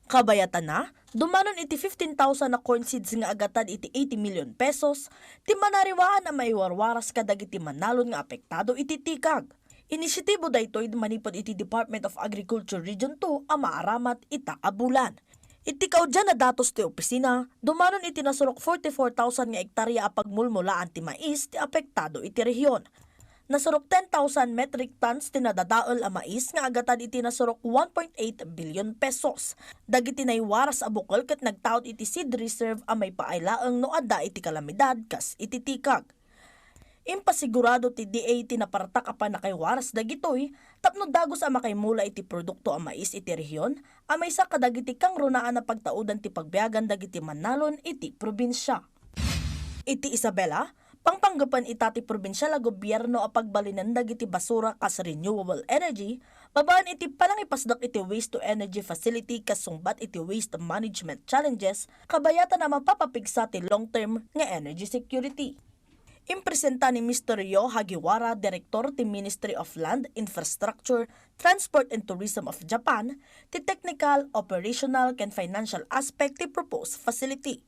Kabayatan na, dumanon iti 15,000 na corn seeds nga agatan iti 80 million pesos, ti manariwaan na maiwarwaras kadag iti manalon nga apektado iti tikag. Inisyatibo daytoy manipod iti Department of Agriculture Region 2 ang maaramat itaabulan. Itikaw dyan na datos ti opisina, dumanon iti nasurok 44,000 nga ektarya a pagmulmulaan ti mais ti apektado iti rehiyon. Nasurok 10,000 metric tons ti nadadaol a mais nga agatan iti nasurok 1.8 billion pesos. Dagiti naiwaras a bukol ket nagtaod iti seed reserve a may paailaeng no adda iti kalamidad kas iti tikag. Impasigurado ti DA tinapartak apan nakaywaras dagitoy, tapno dagos a makaymula iti produkto a mais iti rehiyon, a may sa kadagiti kang runaan na pagtaudan ti pagbiagan dagiti manalon iti probinsya. Iti Isabela, pangpanggapan itati probinsyal a gobyerno a pagbalinan dagiti basura kas renewable energy, babaan iti palang ipasdak iti waste to energy facility kas sungbat iti waste management challenges, kabayatan na mapapapigsa ti long-term nga energy security. Impresenta ni Mr. Ryo Hagiwara, Director ti Ministry of Land, Infrastructure, Transport and Tourism of Japan, ti technical, operational, ken financial aspect ti proposed facility.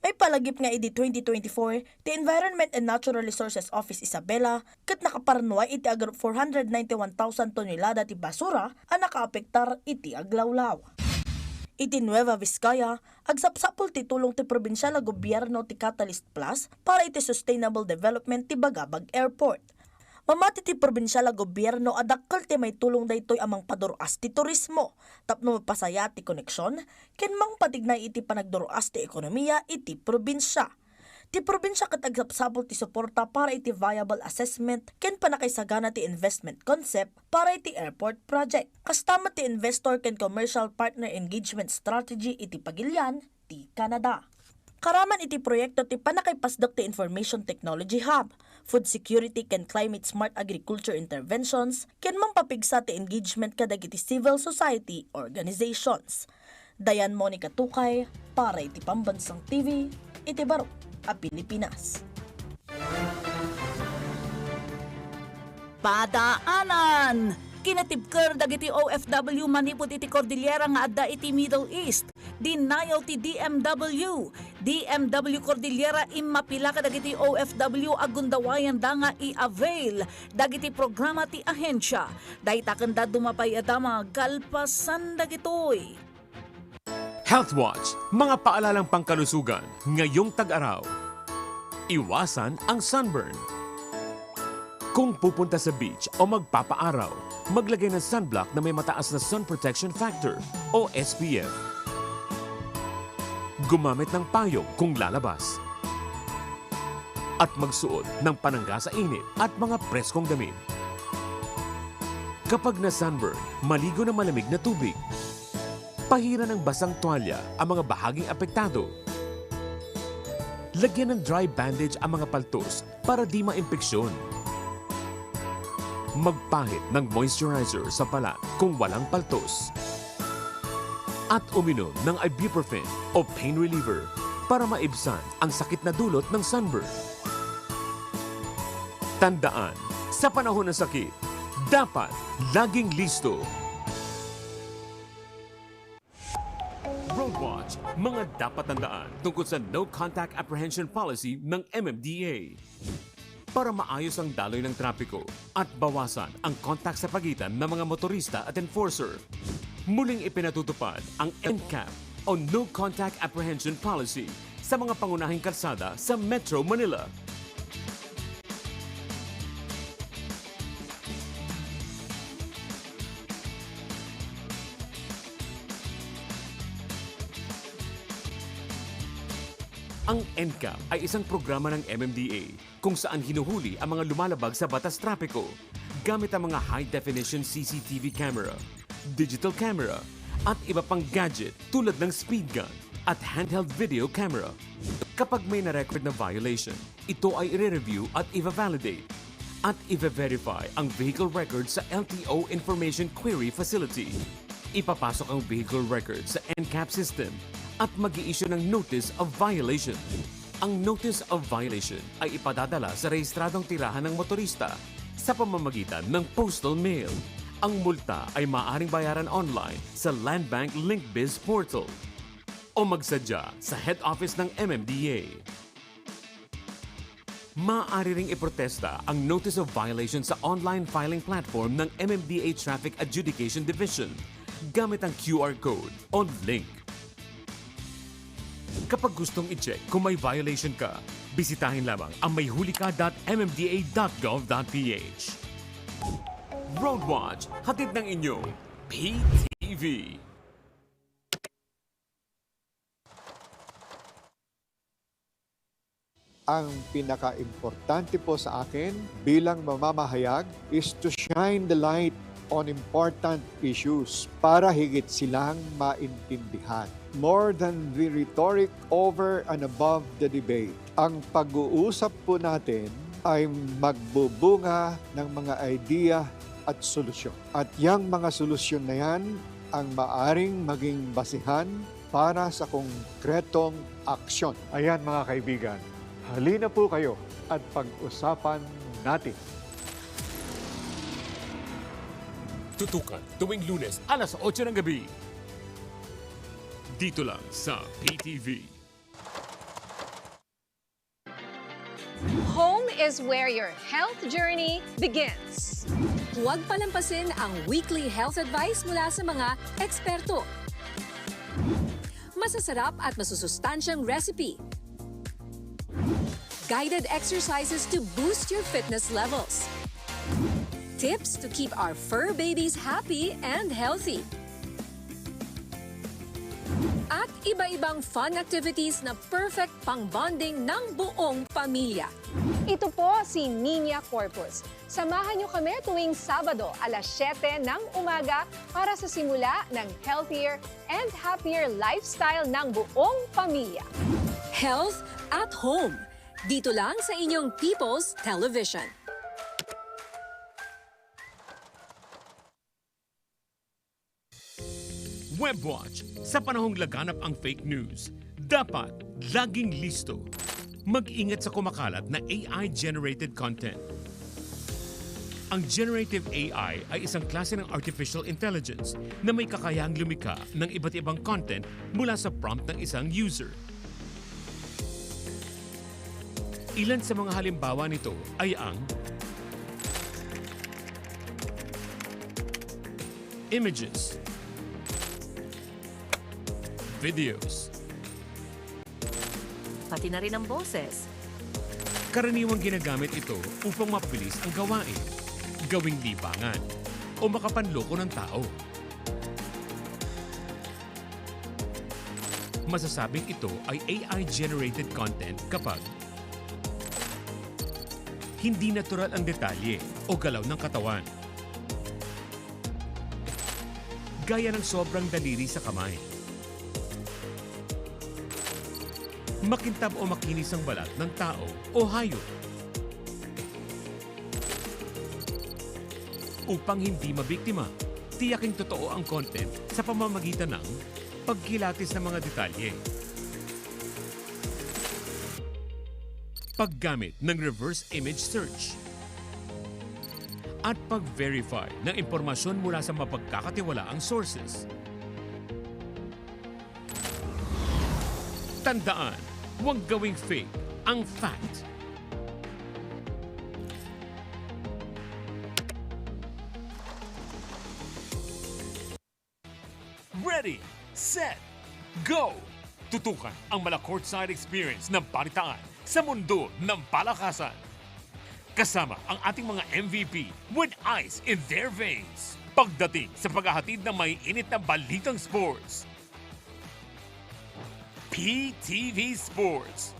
May palagip nga iti 2024, ti Environment and Natural Resources Office Isabela, ket nakaparnuay iti agro 491,000 tonelada ti basura ang nakaapektar iti aglawlaw. Iti Nueva Vizcaya, agsapsapol ti tulong ti probinsyal na gobyerno ti Catalyst Plus para iti sustainable development ti Bagabag Airport. Mamati ti probinsyal na gobyerno adakkel ti may tulong daytoy amang paduruas ti turismo, tapno mapasaya ti koneksyon, ken mang patignay iti panagduruas ti ekonomiya iti probinsya. Ti probinsya ket agsapsapol ti suporta para iti viable assessment ken panakaysagana ti investment concept para iti airport project. Kastama ti investor ken commercial partner engagement strategy iti Pagilian ti Canada. Karaman iti proyekto ti panakaypasdak ti Information Technology Hub, food security ken climate smart agriculture interventions ken mampapigsa ti engagement kadag iti civil society organizations. Dayan Monica Tukay para iti Pambansang TV, iti Baro a Pilipinas. Padaanan! Kinatibker dagiti OFW manipod iti Cordillera nga adda iti Middle East. Denial ti DMW. DMW Cordillera immapila ka dagiti OFW agundawayan da nga i-avail dagiti programa ti ahensya. Dayta kanda dumapay adama kalpasan dagitoy. Health Watch, mga paalalang pangkalusugan ngayong tag-araw. Iwasan ang sunburn. Kung pupunta sa beach o magpapaaraw, maglagay ng sunblock na may mataas na sun protection factor o SPF. Gumamit ng payong kung lalabas. At magsuot ng panangga sa init at mga preskong damit. Kapag na-sunburn, maligo ng malamig na tubig. Pahira ng basang tuwalya ang mga bahaging apektado. Lagyan ng dry bandage ang mga paltos para di maimpeksyon. Magpahit ng moisturizer sa balat kung walang paltos. At uminom ng ibuprofen o pain reliever para maibsan ang sakit na dulot ng sunburn. Tandaan, sa panahon ng sakit, dapat laging listo. Roadwatch, mga dapat tandaan tungkol sa No Contact Apprehension Policy ng MMDA. Para maayos ang daloy ng trapiko at bawasan ang kontak sa pagitan ng mga motorista at enforcer, muling ipinatutupad ang NCAP o No Contact Apprehension Policy sa mga pangunahing kalsada sa Metro Manila. Ang NCAP ay isang programa ng MMDA kung saan hinuhuli ang mga lumalabag sa batas trapiko gamit ang mga high-definition CCTV camera, digital camera, at iba pang gadget tulad ng speed gun at handheld video camera. Kapag may na-record na violation, ito ay i-review at i-validate at i-verify ang vehicle record sa LTO Information Query Facility. Ipapasok ang vehicle record sa NCAP system at mag-i-issue ng Notice of Violation. Ang Notice of Violation ay ipadadala sa rehistradong tirahan ng motorista sa pamamagitan ng postal mail. Ang multa ay maaaring bayaran online sa Land Bank LinkBiz portal o magsadya sa head office ng MMDA. Maaari ring iprotesta ang Notice of Violation sa online filing platform ng MMDA Traffic Adjudication Division gamit ang QR code o link. Kapag gustong i-check kung may violation ka, bisitahin lamang ang mayhulika.mmda.gov.ph. Roadwatch, hatid ng inyong PTV. Ang pinaka-importante po sa akin bilang mamamahayag is to shine the light on important issues para higit silang maintindihan. More than the rhetoric over and above the debate, ang pag-uusap po natin ay magbubunga ng mga idea at solusyon. At yung mga solusyon na yan ang maaring maging basihan para sa konkretong aksyon. Ayan mga kaibigan, halina po kayo at pag-usapan natin. Tutukan tuwing Lunes alas 8 ng gabi. Dito lang sa PTV. Home is where your health journey begins. Huwag palampasin ang weekly health advice mula sa mga eksperto. Masasarap at masusustansyang recipe. Guided exercises to boost your fitness levels. Tips to keep our fur babies happy and healthy. At iba-ibang fun activities na perfect pang-bonding ng buong pamilya. Ito po si Niña Corpus. Samahan niyo kami tuwing Sabado alas 7 ng umaga para sa simula ng healthier and happier lifestyle ng buong pamilya. Health at Home. Dito lang sa inyong People's Television. Webwatch, sa panahong laganap ang fake news, dapat laging listo. Mag-ingat sa kumakalat na AI-generated content. Ang generative AI ay isang klase ng artificial intelligence na may kakayahang lumikha ng iba't ibang content mula sa prompt ng isang user. Ilan sa mga halimbawa nito ay ang images, videos, pati na rin ang boses. Karaniwang ginagamit ito upang mabilis ang gawain, gawing libangan, o makapanloko ng tao. Masasabing ito ay AI-generated content kapag hindi natural ang detalye o galaw ng katawan, gaya ng sobrang daliri sa kamay, makintab o makinis ang balat ng tao o hayop. Upang hindi mabiktima, tiyaking totoo ang content sa pamamagitan ng pagkilatis ng mga detalye, paggamit ng reverse image search, at pag-verify ng impormasyon mula sa mapagkakatiwalaang sources. Tandaan, huwag gawing fake ang fact. Ready, set, go! Tutukan ang mala-courtside experience ng balitaan sa mundo ng palakasan. Kasama ang ating mga MVP with ice in their veins. Pagdating sa paghahatid ng may init na balitang sports. PTV Sports.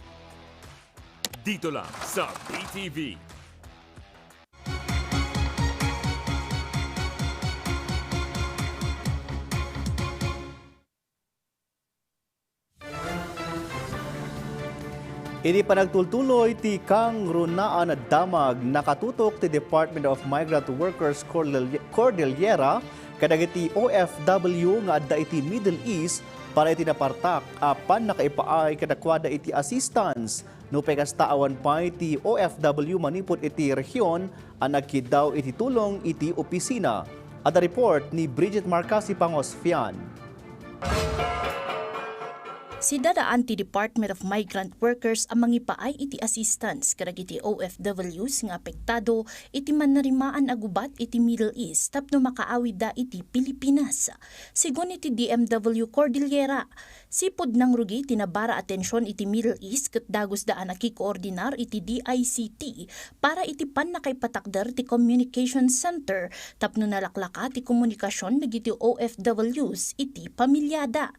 Dito lang sa PTV. Ini pa nagtultuloy ti kang runaan na damag nakatutok ti Department of Migrant Workers Cordillera kadagiti OFW nga adda iti Middle East para iti napartak apan nakaipaay kadakwada iti assistance no pekasta awan pa iti OFW manipod iti rehiyon ang nagkidaw iti tulong iti opisina. Ada report ni Bridget Marcasi Pangosfian. Si dadaan ti Department of Migrant Workers ang mangipaay iti assistance kadagiti OFWs nga apektado iti manarimaan agubat iti Middle East tapno makaawid da iti Pilipinas. Sigun iti DMW Cordillera, sipod ng rugi tinabara atensyon iti Middle East ket dagos daan nakikoordinar iti DICT para iti pannakaipatakder ti Communication Center tapno nalaklaka ti komunikasyon dagiti OFWs iti pamilyada.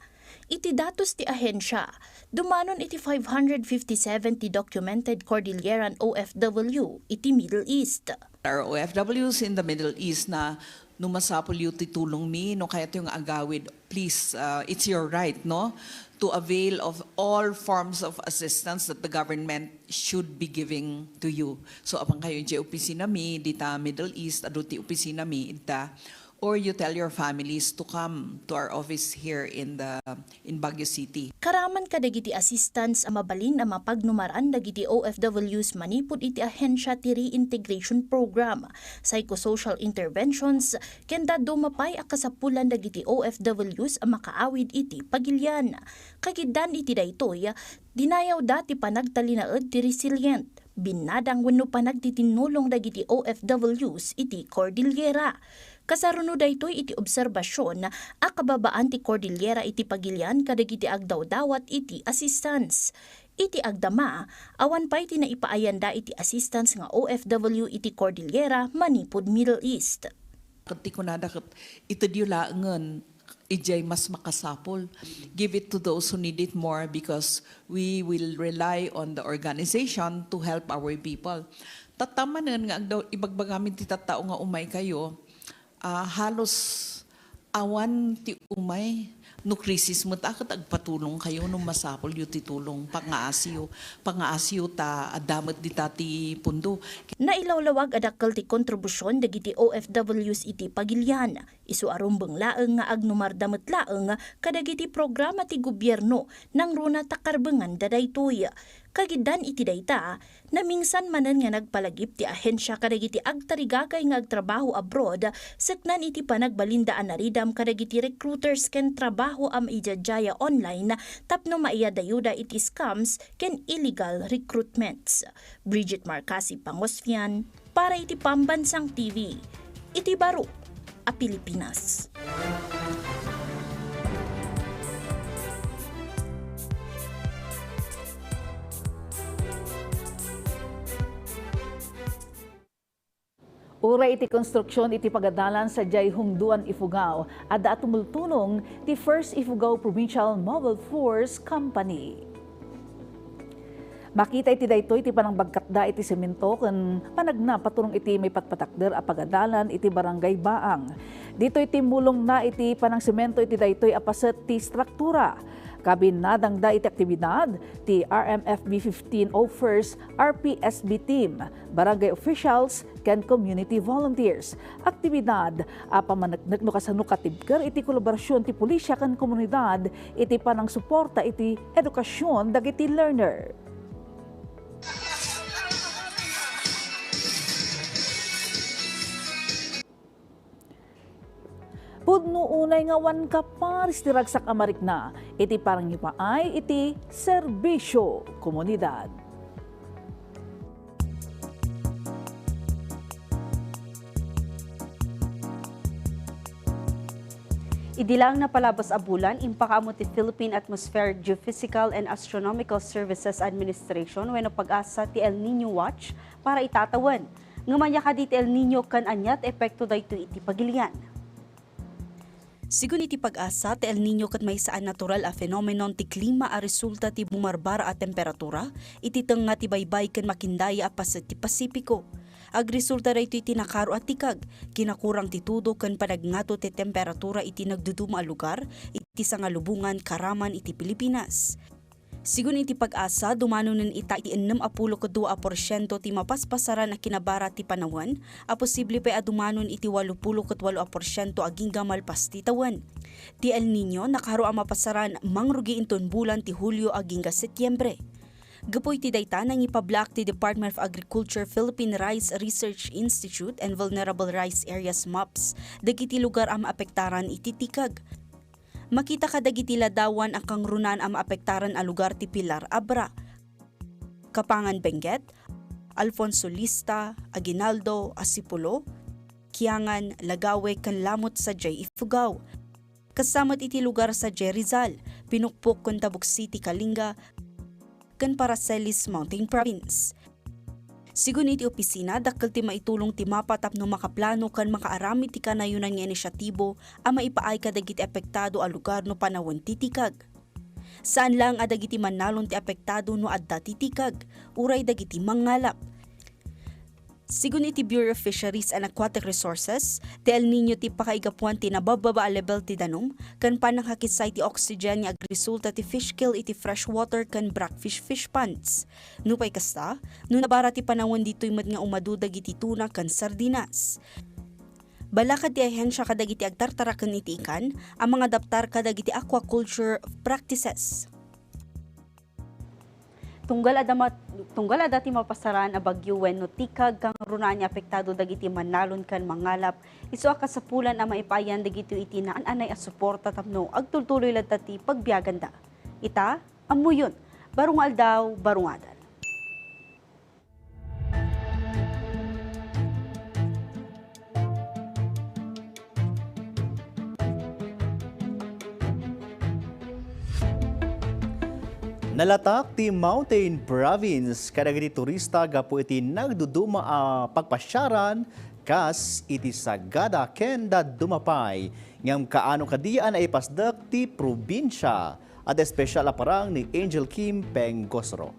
Iti datos ti ahensya, dumanon iti 557 ti documented Cordilleran OFW iti Middle East. Our OFWs in the Middle East na numasapol yung titulong mi, no kaya yung agawid, please, it's your right, no? To avail of all forms of assistance that the government should be giving to you. So apang kayo yung opisina mi, dita Middle East, ado ti opisina mi, ita, or you tell your families to come to our office here in Baguio City. Karaman kadagiti assistance ang mabalin ang mapagnumaran dagiti OFWs manipod iti ahensya ti reintegration program, psychosocial interventions, kenda dumapay a kasapulan dagiti OFWs ang makaawid iti pagilyan. Kagidan iti daytoy, dinayaw dati panagtalinaed ti resilient, binadang wenno panagtitinulong dagiti OFWs iti Cordillera. Kasaruno daytoy iti obserbasyon a kababaan ti Cordillera iti pagilyan kadagiti agdaw-dawat iti assistance. Iti agdama, awan pa'y iti naipaayanda iti assistance nga OFW iti Cordillera manipod Middle East. Kati ko nadakat ito diyo laangan, ijay mas makasapol. Give it to those who need it more because we will rely on the organization to help our people. Tatamanan nga agdaw ibagbagamin ti tattao nga umay kayo, halos awan ti umay no krisis mo takot agpatulong kayo no masapol yu titulong pangaasiyo ta adamet di tati pundo. Nailawlawag adakkel ti kontribusyon dagiti OFWs iti pagilyan. Isu arumbeng laeng nga agnumardamet laeng kadagiti programa ti gobyerno nang runa takarbengan dadaytoy. Kagidan iti dayta, namingsan manen nga nagpalagip ti ahensya kadagiti agtarigagay nga agtrabaho abroad, seknan iti panagbalindaan na ridam kadagiti recruiters ken trabaho am ijajaya online tapno maiyadayuda iti scams ken illegal recruitments. Bridget Marcasi Pangosfian para iti Pambansang TV. Iti baro a Pilipinas. Uray iti konstruksyon iti pagadalan sa Jay Hungduan Ifugao at tumultunong ti First Ifugao Provincial Mobile Force Company. Makita iti daytoy iti panangbagkatda iti semento ken panagna patulong iti may patpatakder a pagadalan iti Barangay Baang. Dito iti mulong na iti panang semento iti daytoy apaset ti struktura. Kabinadang da iti aktibidad ti RMFB 1501st RPSB team, barangay officials, ken community volunteers. Aktibidad pamanagnak no kasano katibker iti kolaborasyon ti pulisya ken komunidad iti panang suporta iti edukasyon dagiti learner. Pudno unay nga wan kaparis ti ragsak amarik na, iti parang ipaay iti serbisyo komunidad. Idilang na palabas a bulan, impakamo ti Philippine Atmospheric Geophysical and Astronomical Services Administration wenno pag-asa ti El Nino Watch para itatawan. Ngamanya ka di ti El Nino kan anyat epekto dayto iti pagilian. Sigun iti pag-asa, ti El Nino kat may saan natural a phenomenon ti klima a resulta ti bumarbara a temperatura, iti tenga ti baybay ken makindaya a paset ti Pasipiko. Ag resulta rayto iti nakaro at tikag, kinakurang ti tudo ken panagngato ti temperatura iti nagduduma a lugar, iti sangalubungan karaman iti Pilipinas. Sigun iti pag-asa, dumanunin ita iti 62% ti mapaspasaran na kinabara ti panawan, a posible pa adumanon iti 88% aging gamalpas ti tawan. Ti El Nino nakaharo ang mapasaran mangrugi inton bulan ti Hulyo aging Setyembre. Gapoy ti dayta nang ipablak ti Department of Agriculture Philippine Rice Research Institute and Vulnerable Rice Areas MAPS dagiti lugar ang maapektaran iti tikag. Makita kadagiti ladawan ang kangrunan ang maapektaran a lugar ti Pilar Abra, Kapangan Benguet, Alfonso Lista, Aguinaldo, Asipulo, Kiangan, Lagawe, kan lamot sa J. Ifugao. Kasamot iti lugar sa J. Rizal, Pinukpok, Contabuc City, Kalinga, kan Paracelis Mountain Province. Sigun iti opisina, dakkel ti maitulong ti mapatap no makaplano kan makaarami ti kanayunan nga inisyatibo a maipaay kadagiti apektado a lugar no panawon titikag. Saan lang adagiti manalon ti apektado no adda titikag, uray dagiti mangalap. Sigun iti Bureau of Fisheries and Aquatic Resources, ti El Nino ti pakaigapuan ti nabababa a level ti danom, kan panang hakisay ti oxygen nga agresulta ti fish kill iti freshwater kan brackish fish ponds. Nupay kasta, no nabara ti panawon dito'y mat nga umadudag iti tuna kan sardinas. Balakad ti ahensya kadagiti agtartarakan iti ikan, ang mga daptar kadagiti aquaculture practices. Tunggal adati mapasaran a bagyo wenno tikag kang runan niya apektado dagiti manalon kan mangalap isu a kasapulan a maipayan dagiti iti naan-anay a suporta tapno agtultuloy ladta ti pagbiaganda. Ita amuyon barungal daw barungadan. Nalatak ti Mountain Province kadagiti turista gapo iti nagduduma a pagpasyaran kas iti sagada ken dumapay ngam kaano kadian ay pasdak ti probinsya at espesyal a parang ni Angel Kim Pengosro.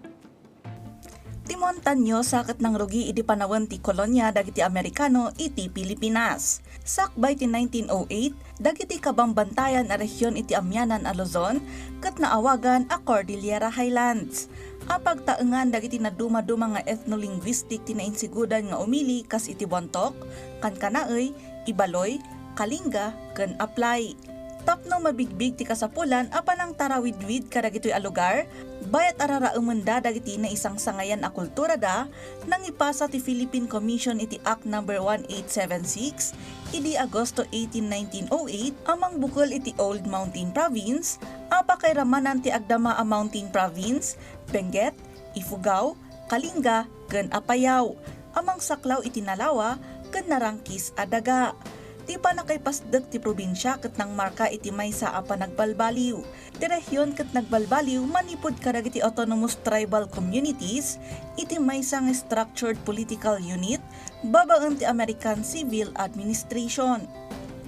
Ti Montaño sakat ng rugi iti panawon ti kolonya dagiti Amerikano iti Pilipinas. Sakbay ti 1908 dagiti kabambantayan a rehiyon iti amyanan a Luzon ket naawagan a Cordillera Highlands. Apag taengan dagiti naduma-duma nga ethno-linguistic ti nainsigudan nga umili kas iti Bontok, Kankanaey, Ibaloy, Kalinga ken Aplay. Tapno mabigbig ti kasapulan apan ang tarawidwid kadagitoy a lugar, bayat araraemen da dagiti na isang sangayan a kultura da nang ipasa ti Philippine Commission iti Act No. 1876 idi Agosto 18, 1908 amang bukol iti Old Mountain Province, apa kay ramanan ti agdama a Mountain Province, Benguet, Ifugao, Kalinga ken Apayao, amang saklaw iti Nalawa ken Narangkis a daga. Ti panakaypasdag ti probinsya ket nang marka iti maysa a panagbalbaliw. Ti rehiyon ket nagbalbaliw manipod kadagiti autonomous tribal communities iti maysa nga structured political unit babaen ti American Civil Administration.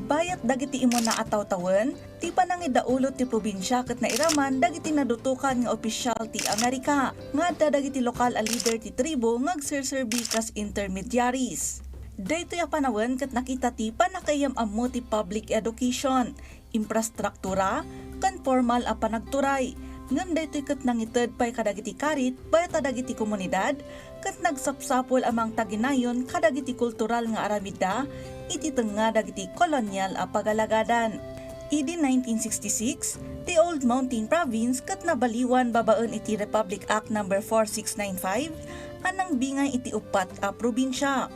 Bayat dagiti imo na ataw-tawen, ti panangidaulot ti probinsya ket nairaman dagiti nadutukan nga opisyal ti Amerika. Nga dagiti lokal a leader ti tribo ngagserserbi kas intermediaries. Daytoy a panawon ket nakita ti panakayam ammo ti public education, infrastruktura, ken formal a panagturay. Ngem daytoy ket nangited pay kadagiti karit bayat dagiti komunidad ket nagsapsapol amang taginayon kadagiti kultural nga aramida iti tenga dagiti kolonyal a pagalagadan. Idi 1966, the Old Mountain Province ket nabaliwan babaen iti Republic Act No. 4695 anang bingay iti upat a probinsya.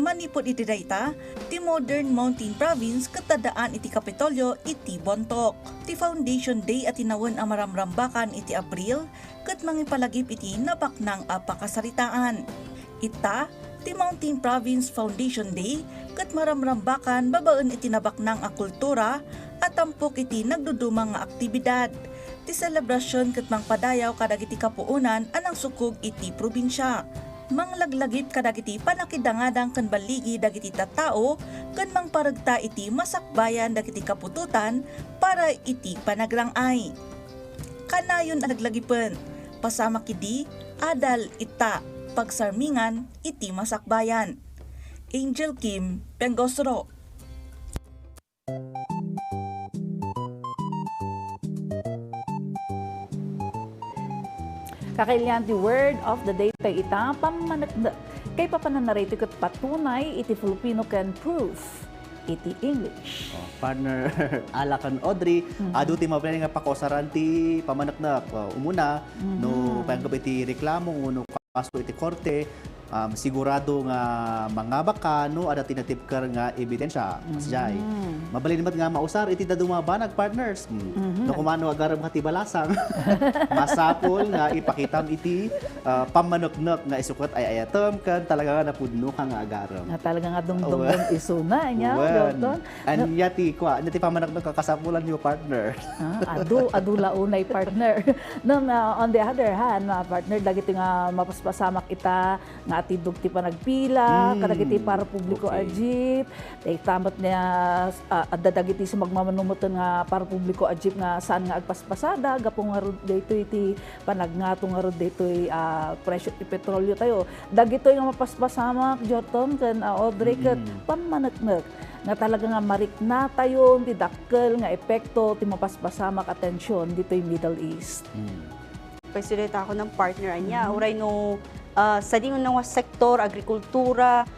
Manipod iti dayta, ti Modern Mountain Province katadaan iti Kapitolyo iti Bontok. Ti Foundation Day at tinawon ang maramrambakan iti Abril ket mangipalagip iti nabaknang a pakasaritaan. Ita, ti Mountain Province Foundation Day ket maramrambakan babaen iti nabaknang a kultura at tampok iti nagdudumang nga aktibidad. Ti selebrasyon ket mangpadayaw kadagiti kapuunan anang sukog iti probinsya. Manglaglagip kadagiti panakidangadang kan baligi dagiti tattao kan mangparagta iti masakbayan dagiti kapututan para iti panagrangay. Kanayon naglagipen, pasama kidi adal ita pagsarmingan iti masakbayan. Angel Kim, Pengosro. Kakailan the word of the day tay ita pamanagda. Kay papananarito kat patunay iti Filipino can prove iti English. Partner Alakan Audrey, adu ti mabili nga pakosaran ti pamanaknak. Umuna, no panggabi ti reklamo, no kaso iti korte, sigurado nga mga baka no ada tinatipkar nga ebidensya kasjay. Mabalin naman nga mausar iti dadumabanag partners. No kumano agarem hati balasang. Masapol nga ipakitam iti pamanoknok nga isukat ay ayatom kan talaga nga napudno ka nga agarem. Nga talaga nga dungdong isuna niya. Anya ti pamanoknok kakasapulan yo partner. Adu launay partner. No, on the other hand, partner dagiti nga mapaspasamak ita nga atidog ti panagpila, kadagiti para publiko ajip, tamat niya adadagiti sa magmamanumutan nga para publiko ajip nga saan nga agpaspasada, gapong nga dito iti panagnato nga dito presyo ti petrolyo tayo. Dagito nga mapaspasamak, Jorton, kan Audrey, kat pamanatnak nga talaga nga marik na tayo, ti dakkel nga epekto, ti mapaspasamak atensyon dito yung Middle East. Pagsulita ako ng partner niya, uray no sa di nga sektor, agrikultura,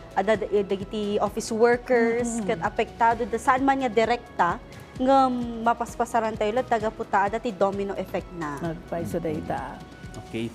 dagiti office workers, kat apektado da saan man nga direkta, nga mapaspasaran tayo lang, tagaputa, dati domino effect na. Nagpaiso data. Okay.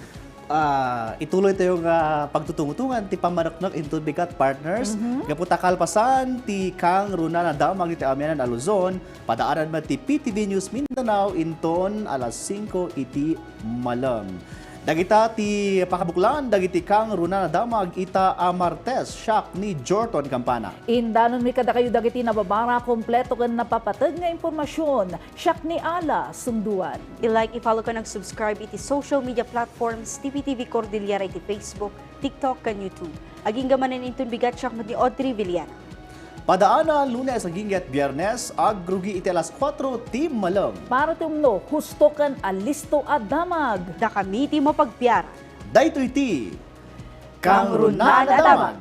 Ituloy tayo nga pagtutungutungan ti pamanaknak into bigat partners. Gaputa kalpasan ti Kang Runa na damag iti Amianan a Luzon, padaanan man ti PTV News Mindanao inton alas 5 iti malam. Dagita ti pakabuklan, dagiti Kang Runa na damag ita Martes, siak ni Jorton Campana. Indanon mi kada kayo dagiti nababara, kompleto kan napapatid nga impormasyon, siak ni Ala Sunduan. I-like, i-follow ka nag-subscribe iti social media platforms, TPTV Cordillera iti Facebook, TikTok, kan YouTube. Aging gamanin intun bigat siak ni Audrey Villana. Padaana, Lunes hanggang Biyernes, agrugi iti alas 4 ti malam. Para tumno, husto kan alisto at damag. Da kami ti mo pagpiyara. Dayto iti Kang Runa na damag.